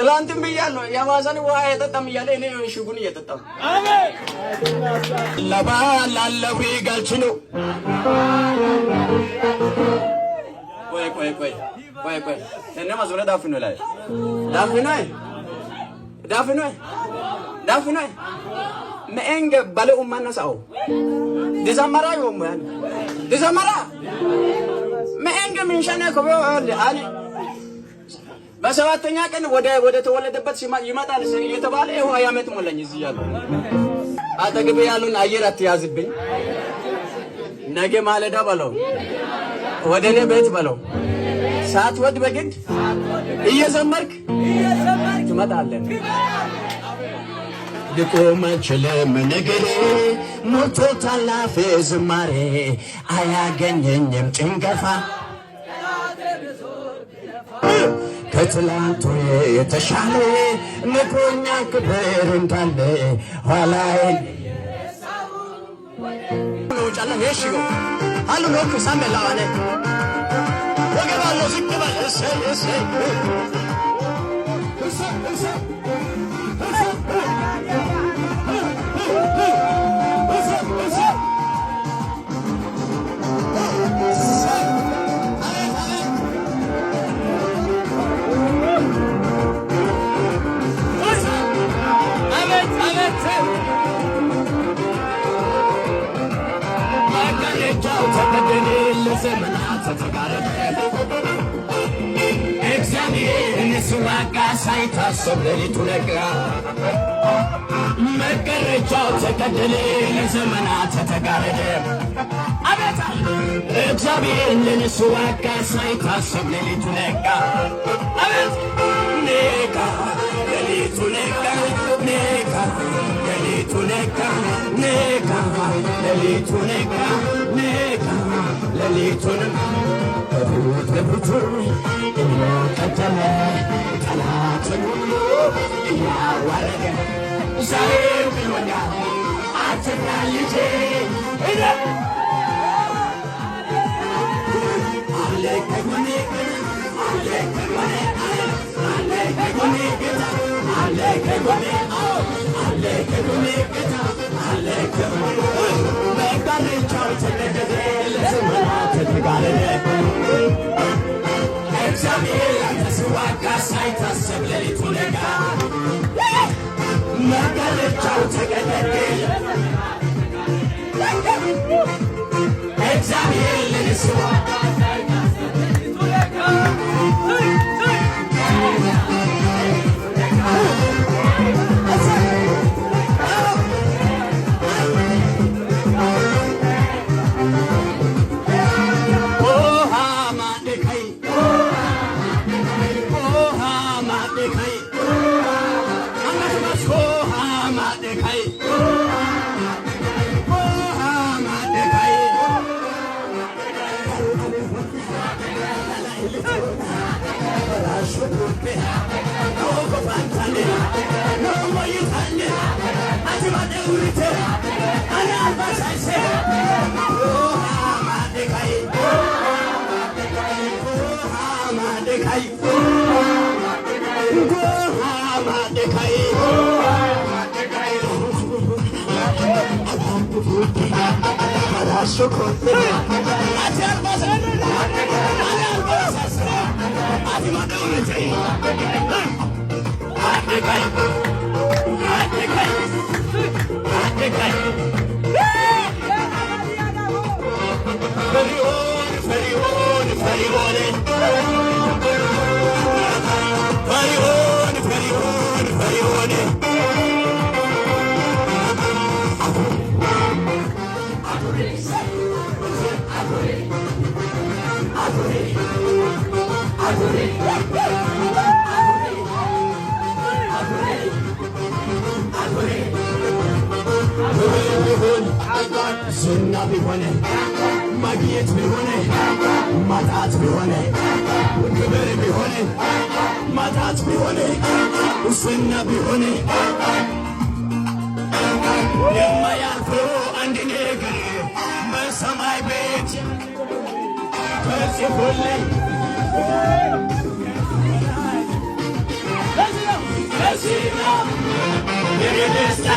ትላንትም ብያለሁ የሐዋሳን ውሃ የጠጣም እያለ እኔ ሽጉን እየጠጣሁ አሜን ለባላለው ይጋልችኑ ቆይ እነማ ዙረ ዳፍኑ ላይ ዳፍኑ መእንገ ባለው ማነሳው ደዛማራ ይወማን ደዛማራ መእንገ ምንሸነ ከበው አሊ በሰባተኛ ቀን ወደ ተወለደበት ይመጣል እየተባለ ይሄው አያመት ሞላኝ እዚህ ያለው አጠገቤ ያሉን አየር አትያዝብኝ ነገ ማለዳ በለው ወደኔ ቤት በለው ሳትወድ በግድ እየዘመርክ ትመጣለህ ልቆመችለም ነገሬ ሞቶ ታላፈ ዝማሬ አያገኘኝም ጭንገፋ ከትላንቱ የተሻለ ንቆኛ ክብር እንዳለ ኋላዬን ነው ጫላ የሽጎ አሉ ነው ከሳመላዋነ ወገባሎ ዝቅበል እሰይ ዘመናት ተጋረደ እግዚአብሔር ንስዋጋ ሳይታሰብ ሌሊቱ ነጋ መጋረጃው ተቀደደ ለዘመናት ተጋረደ አቤት እግዚአብሔር ንስዋጋ ሳይታሰብ ሌሊቱ ነጋ አቤት ነጋ ሌሊቱ ነጋ ነጋ ሌሊቱ ነጋ ነጋ ሌሊቱ ነጋ ነጋ ሌሊቱንም በብዙ እየቀደመ ጠላትን ሁሉ እያዋረደ ዛሬም ብሎኛል አትፍራ ልጄ አለ ከጎኔ አለ ከጎኔ አለ ከጎኔ አለ ከጎኔ አለ ከጎኔ አለ ከጎኔ መጋረጃው ተቀደደ ለዘመናት ተጋረደ እግዚአብሔር ተስዋጋ ሳይታሰብ ሌሊቱ ነጋ መጋረጃው ተቀደደ እግዚአብሔር ለንስዋጋ ሳይታሰብ ሌሊቱ ነጋ ዝና ቢሆን ማግኘት ቢሆን ማጣት ቢሆን ክብር ቢሆን ማጣት ቢሆን ዝና ቢሆን የማያልፈው አንድ ነገር በሰማይ ቤት ተጽፎልኝ ዜማ የደስታ